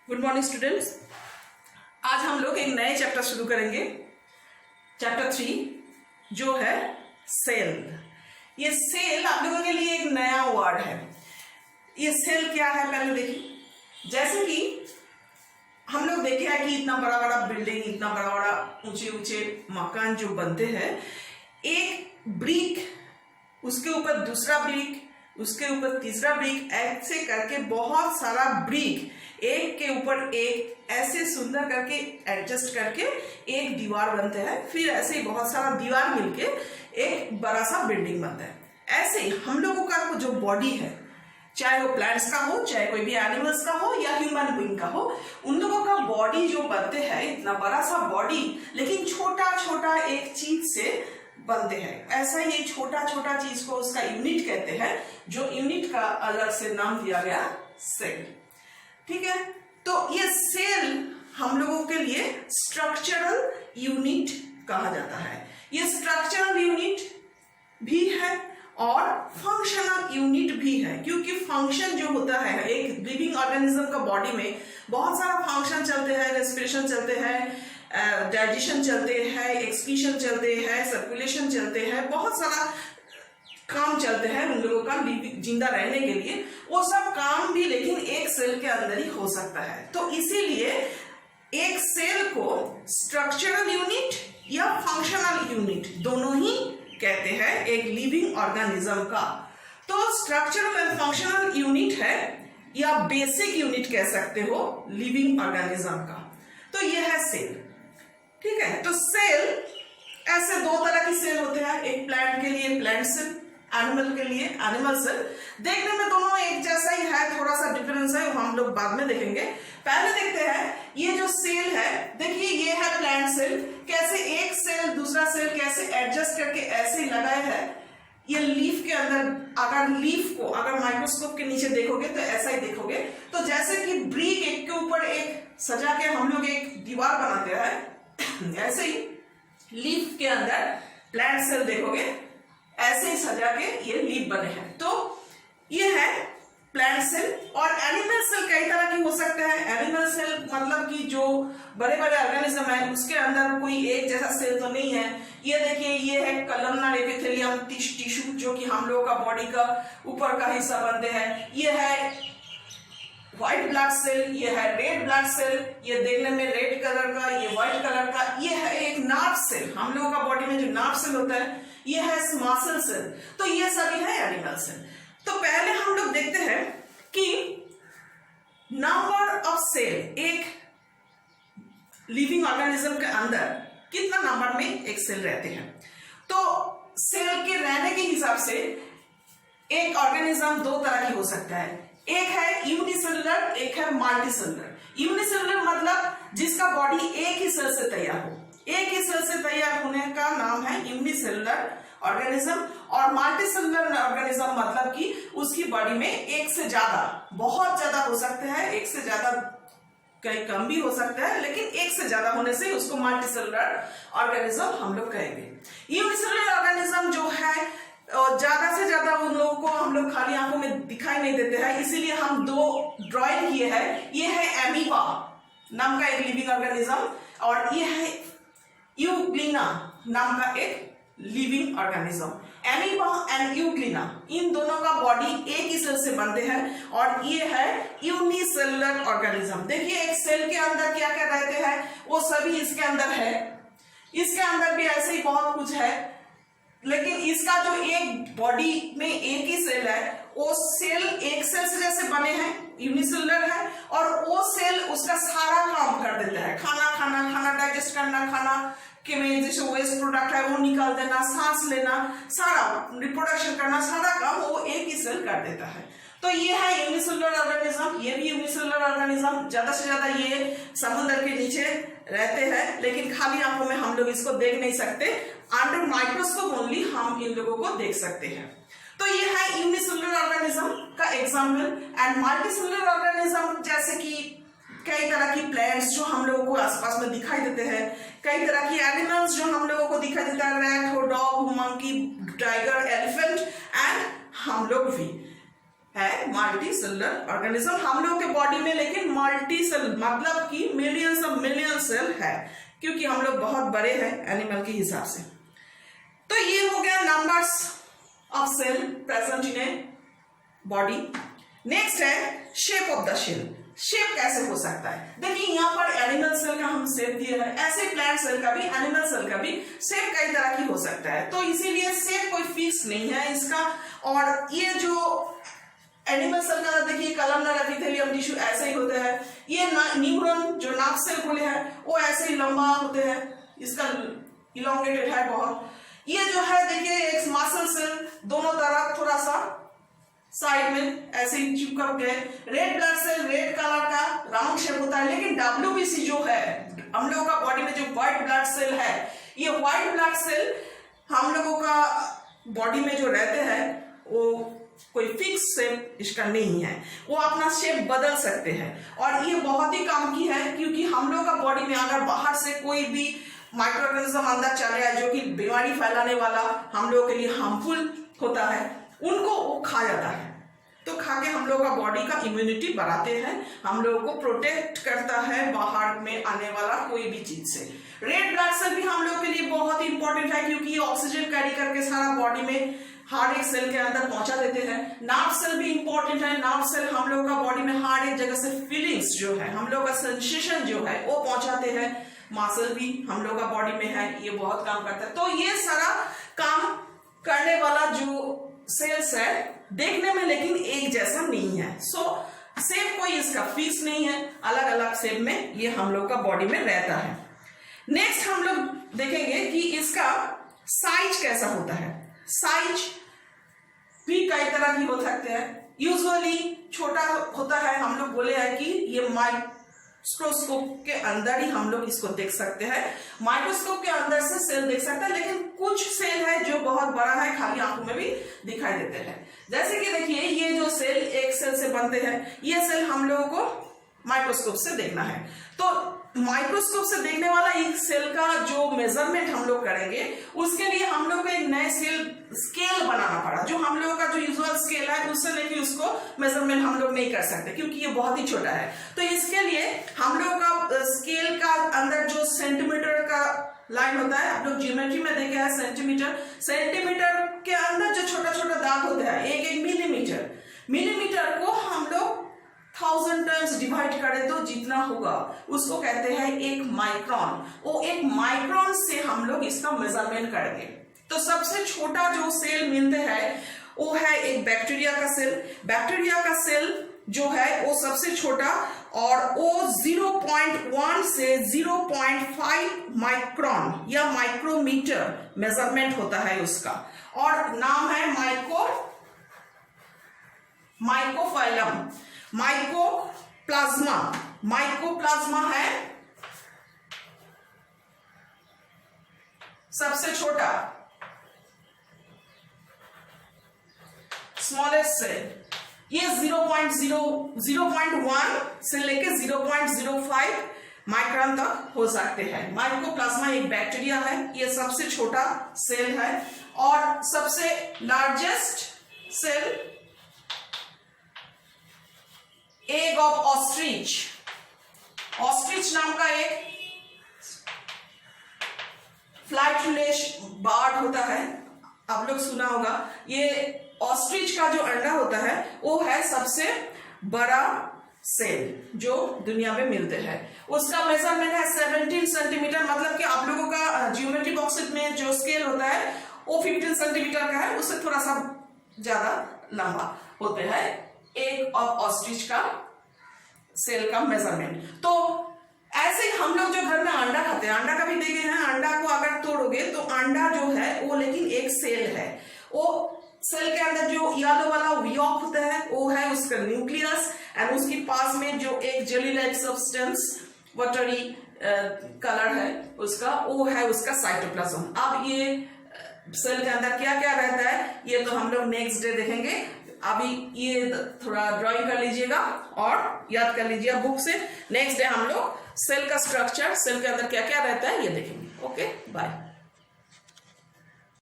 Good morning students. आज हम लोग एक नए चैप्टर शुरू करेंगे, चैप्टर 3 जो है सेल। ये सेल आप लोगों के लिए एक नया वर्ड है। ये सेल क्या है पहले देखिए। जैसे कि हम लोग देखे हैं कि इतना बड़ा बड़ा बिल्डिंग, इतना बड़ा बड़ा ऊंचे ऊंचे मकान जो बनते हैं, एक ब्रिक, उसके ऊपर दूसरा ब्रिक, उसके ऊपर तीसरा ब्रिक, ऐसे करके बहुत सारा ब्रिक एक के ऊपर एक ऐसे सुंदर करके एडजस्ट करके एक दीवार बनते हैं। फिर ऐसे ही बहुत सारा दीवार मिलके एक बड़ा सा बिल्डिंग बनता है। ऐसे ही हम लोगों का जो बॉडी है, चाहे वो प्लांट्स का हो, चाहे कोई भी एनिमल्स का हो या ह्यूमन बीइंग का हो, उन लोगों का बॉडी जो बनते हैं, इतना बड़ा सा बॉडी लेकिन छोटा छोटा एक चीज से बनते हैं। ऐसा ही छोटा छोटा चीज को उसका यूनिट कहते हैं, जो यूनिट का अलग से नाम दिया गया सेल। ठीक है, तो ये सेल हम लोगों के लिए स्ट्रक्चरल यूनिट कहा जाता है। ये स्ट्रक्चरल यूनिट भी है और फंक्शनल यूनिट भी है, क्योंकि फंक्शन जो होता है एक लिविंग ऑर्गेनिज्म का बॉडी में बहुत सारा फंक्शन चलते हैं। रेस्पिरेशन चलते हैं, डाइजेशन चलते हैं, एक्सक्रीशन चलते हैं, सर्कुलेशन चलते हैं, बहुत सारा काम चलते हैं उन लोगों का जिंदा रहने के लिए। वो सब काम भी लेकिन एक सेल के अंदर ही हो सकता है। तो इसीलिए एक सेल को स्ट्रक्चरल यूनिट या फंक्शनल यूनिट दोनों ही कहते हैं एक लिविंग ऑर्गेनिज्म का। तो स्ट्रक्चरल एंड फंक्शनल यूनिट है या बेसिक यूनिट कह सकते हो लिविंग ऑर्गेनिज्म का। तो यह है सेल। ठीक है, तो सेल ऐसे दो तरह की सेल होते हैं, एक प्लांट के लिए प्लांट सेल, एनिमल के लिए एनिमल सेल। देखने में दोनों एक जैसा ही है, थोड़ा सा डिफरेंस है, वो हम लोग बाद में देखेंगे। पहले देखते हैं ये जो सेल है। देखिए ये है प्लांट सेल, कैसे एक सेल दूसरा सेल कैसे एडजस्ट करके ऐसे लगाए है। ये लीफ के अंदर, अगर लीफ को अगर माइक्रोस्कोप के नीचे देखोगे तो ऐसा ही देखोगे। तो जैसे कि ब्रिक एक के ऊपर एक सजा के हम लोग एक दीवार बनाते हैं, ऐसे ही लीफ के अंदर प्लांट सेल देखोगे ऐसे ही सजा के ये लीफ बने हैं। तो ये है प्लांट सेल। और एनिमल सेल कई तरह की हो सकते हैं। एनिमल सेल मतलब कि जो बड़े बड़े ऑर्गेनिज्म है उसके अंदर कोई एक जैसा सेल तो नहीं है। ये देखिए, ये है कॉलमनार एपिथेलियम टिश्यू, जो कि हम लोगों का बॉडी का ऊपर का हिस्सा बनते हैं। ये है व्हाइट ब्लड सेल, ये है रेड ब्लड सेल, ये देखने में रेड कलर का, ये व्हाइट कलर का। ये है एक नर्व सेल, हम लोगों का बॉडी में जो नर्व सेल होता है, ये है मसल सेल। तो ये सभी है एनिमल सेल। तो पहले हम लोग देखते हैं कि नंबर ऑफ सेल एक लिविंग ऑर्गेनिज्म के अंदर कितना नंबर में एक सेल रहते हैं। तो सेल के रहने के हिसाब से एक ऑर्गेनिज्म दो तरह की हो सकता है। एक है यूनिसेलुलर, एक है मल्टीसेलुलर। यूनिसेलुलर मतलब जिसका बॉडी एक ही सेल से तैयार हो। एक ही सेल से तैयार होने का नाम है यूनिसेलुलर ऑर्गेनिज्म। और मल्टीसेलुलर ऑर्गेनिज्म मतलब कि उसकी बॉडी में एक से ज्यादा, बहुत ज्यादा हो सकते हैं, एक से ज्यादा, कहीं कम भी हो सकता है, लेकिन एक से ज्यादा होने से उसको मल्टीसेलुलर ऑर्गेनिज्म हम लोग कहेंगे। यूनिसेलुलर ऑर्गेनिज्म जो है ज्यादा से ज्यादा उन लोगों को हम लोग खाली आंखों में दिखाई नहीं देते हैं, इसीलिए हम दो ड्रॉइंग किए हैं। ये है एमीबा नाम का एक लिविंग ऑर्गेनिज्म और ये है यूग्लिना नाम का एक living organism. Amoeba and euglena, इन दोनों का बॉडी एक ही सेल से बनते हैं और ये है यूनिसेलुलर ऑर्गेनिज्म। देखिए एक सेल के अंदर क्या क्या रहते हैं, वो सभी इसके अंदर है। इसके अंदर भी ऐसे ही बहुत कुछ है, लेकिन इसका जो एक बॉडी में एक ही सेल है, वो सेल एक सेल से जैसे बने हैं, यूनिसेलुलर है, और वो सेल उसका सारा काम कर देता है। खाना खाना, खाना डाइजेस्ट करना, खाना के में जैसे वेस्ट प्रोडक्ट है वो निकाल देना, सांस लेना, सारा रिप्रोडक्शन करना, सारा काम वो एक ही सेल कर देता है। तो ये है यूनिसेलुलर ऑर्गेनिज्म। ये भी यूनिसेलुलर ऑर्गेनिज्म, ज्यादा से ज्यादा ये समुद्र के नीचे रहते हैं, लेकिन खाली आंखों में हम लोग इसको देख नहीं सकते। अंडर माइक्रोस्कोप ओनली हम इन लोगों को देख सकते हैं। तो ये है यूनिसेलुलर ऑर्गेनिज्म का एग्जाम्पल। एंड मल्टीसेलुलर ऑर्गेनिज्म जैसे कि कई तरह की प्लांट्स जो हम लोगों को आसपास में दिखाई देते हैं, कई तरह की एनिमल्स जो हम लोगों को दिखाई देता है, रैट हो, डॉग हो, मंकी, टाइगर, एलिफेंट एंड हम लोग भी। है मल्टी सेलुलर ऑर्गेनिज्म हम लोग के बॉडी में, लेकिन मल्टी सेल मतलब कि मिलियंस ऑफ मिलियन सेल है, क्योंकि हम लोग बहुत बड़े हैं एनिमल के हिसाब से। तो ये हो गया numbers of cell present in a body. Next है shape of the cell. Shape कैसे हो सकता है? देखिए यहाँ पर एनिमल सेल का हम शेप दिया है, ऐसे प्लांट सेल का भी, एनिमल सेल का भी शेप कई तरह की हो सकता है। तो इसीलिए शेप कोई फिक्स नहीं है इसका। और ये जो एनिमल सेल का देखिए कॉलमनार एपिथेलियम टिश्यू ऐसे ही होते हैं। ये न्यूरॉन जो नर्व सेल बोले हैं वो ऐसे ही लंबा होते हैं, इसका इलोंगेटेड है बहुत। ये जो है देखिए एक मसल सेल दोनों तरफ थोड़ा सा साइड में ऐसे ही चिपक गए। Red blood cell red colour का राउंड शेप होता है, लेकिन WBC जो है हम लोगों का बॉडी में जो व्हाइट ब्लड सेल है, ये व्हाइट ब्लड सेल हम लोगों का बॉडी में जो रहते हैं वो कोई फिक्स शेप इसका नहीं है, वो अपना शेप बदल सकते हैं। और ये बहुत ही काम की है, क्योंकि हम लोग का बॉडी में अगर बाहर से कोई भी माइक्रो ऑर्गेनिज्म अंदर चले आए जो कि बीमारी फैलाने वाला हम लोगों के लिए हार्मफुल होता है, उनको वो खा जाता है। तो खा के हम लोग का बॉडी का इम्यूनिटी बढ़ाते हैं, हम लोगों को प्रोटेक्ट करता है बाहर में आने वाला कोई भी चीज से। रेड ब्लड सेल भी हम लोग के लिए बहुत ही इंपॉर्टेंट है, क्योंकि ये ऑक्सीजन कैरी करके सारा बॉडी में हर एक सेल के अंदर पहुंचा देते हैं। नर्व सेल भी इंपॉर्टेंट है। नर्व सेल हम लोग का बॉडी में हर एक जगह से फीलिंग्स जो है, हम लोग का सेंसेशन जो है वो पहुंचाते हैं। मसल भी हम लोग का बॉडी में है, ये बहुत काम करता है। तो ये सारा काम करने वाला जो सेल्स है देखने में लेकिन एक जैसा नहीं है। सो शेप कोई इसका फिक्स नहीं है, अलग अलग शेप में ये हम लोग का बॉडी में रहता है। नेक्स्ट हम लोग देखेंगे कि इसका साइज कैसा होता है। साइज भी कई तरह की हो सकते हैं। यूजुअली छोटा होता है, हम लोग बोले हैं कि ये माइक्रोस्कोप के अंदर ही हम लोग इसको देख सकते हैं, माइक्रोस्कोप के अंदर से सेल देख सकते हैं। लेकिन कुछ सेल है जो बहुत बड़ा है, खाली आंखों में भी दिखाई देते हैं। जैसे कि देखिए ये जो सेल एक सेल से बनते हैं, ये सेल हम लोगों को माइक्रोस्कोप से देखना है। तो माइक्रोस्कोप से देखने वाला एक सेल का जो मेजरमेंट हम लोग करेंगे, उसके लिए हम लोग को एक नए सेल स्केल बनाना पड़ा। जो हम लोगों का जो यूजुअल स्केल है उससे लेके उसको मेजरमेंट हम लोग नहीं कर सकते, क्योंकि ये बहुत ही छोटा है। तो इसके लिए हम लोग का स्केल का अंदर जो सेंटीमीटर का लाइन होता है, आप लोग ज्योमेट्री में देखे हैं सेंटीमीटर, सेंटीमीटर के अंदर जो छोटा छोटा दाग होते हैं, एक एक मिलीमीटर, मिलीमीटर को हम लोग 1000 टाइम्स डिवाइड करें तो जितना होगा उसको कहते हैं एक माइक्रोन। वो एक माइक्रोन से हम लोग इसका मेजरमेंट करेंगे। तो सबसे छोटा जो सेल मिलते हैं वो है एक बैक्टीरिया का सेल। बैक्टीरिया का सेल जो है वो सबसे छोटा, और वो 0.1 से 0.5 माइक्रोन या माइक्रोमीटर मेजरमेंट होता है उसका, और नाम है माइकोफाइलम, माइकोप्लाज्मा। माइकोप्लाज्मा है सबसे छोटा स्मॉलेस्ट सेल। ये 0.1 से लेके 0.05 माइक्रोन तक हो सकते हैं। माइकोप्लाज्मा एक बैक्टीरिया है, ये सबसे छोटा सेल है। और सबसे largest cell egg of ostrich, ostrich नाम का एक फ्लाइटुलेश बर्ड होता है, आप लोग सुना होगा। ये ऑस्ट्रिच का जो अंडा होता है वो है सबसे बड़ा सेल जो दुनिया में मिलते हैं। उसका मेजरमेंट है 17 सेंटीमीटर, मतलब कि आप लोगों का ज्योमेट्री बॉक्स में जो स्केल होता है वो 15 सेंटीमीटर का है, उससे थोड़ा सा ज्यादा लंबा होते हैं एक ऑस्ट्रिच का सेल का मेजरमेंट। तो ऐसे हम लोग जो घर में अंडा खाते हैं, अंडा कभी देखे हैं? अंडा को अगर तोड़ोगे तो अंडा जो है वो लेकिन एक सेल है। वो सेल के अंदर जो येलो वाला व्योक होता है वो है उसका न्यूक्लियस, एंड उसके पास में जो एक jelly like substance watery colour है उसका, वो है उसका साइटोप्लाज्म। अब ये सेल के अंदर क्या क्या रहता है ये तो हम लोग नेक्स्ट डे देखेंगे। अभी ये थोड़ा ड्राइंग कर लीजिएगा और याद कर लीजिएगा बुक से। नेक्स्ट डे हम लोग सेल का स्ट्रक्चर, सेल के अंदर क्या क्या रहता है ये देखेंगे। Okay, bye.